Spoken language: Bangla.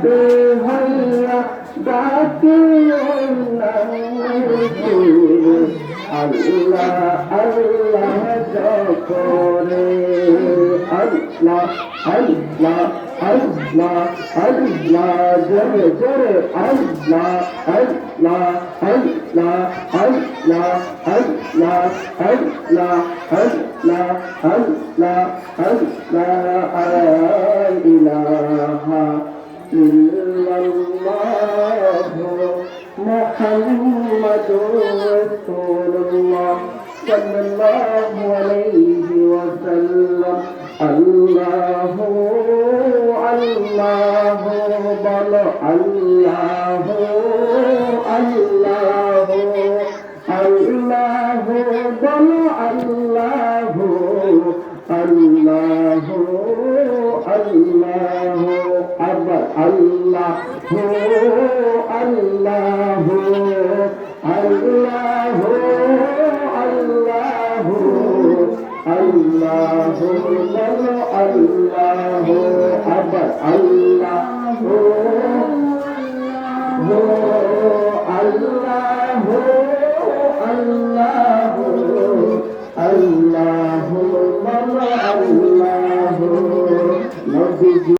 বেহাইয়া ডাকে আল্লাহ আল্লাহ যখনে আল্লাহ আল্লাহ আল্লাহ আল্লাহ জোরে জোরে আল্লাহ আল্লাহ আল্লাহ আল্লাহ আল্লাহ আল্লাহ আল্লাহ আল্লাহ আল্লাহ ইলাহা ইল্লাল্লাহ মুহাম্মাদুর রাসূলুল্লাহ সাল্লাল্লাহু আলাইহি ওয়াসাল্লাম আল্লাহু আল্লাহু বলো আল্লাহু আল্লাহু আল্লাহু বলো আল্লাহু আল্লাহু আল্লাহু আবার আল্লাহু আল্লাহু আল্লাহু আল্লাহু আল্লাহু বলো আল্লাহু আবার আল্লাহ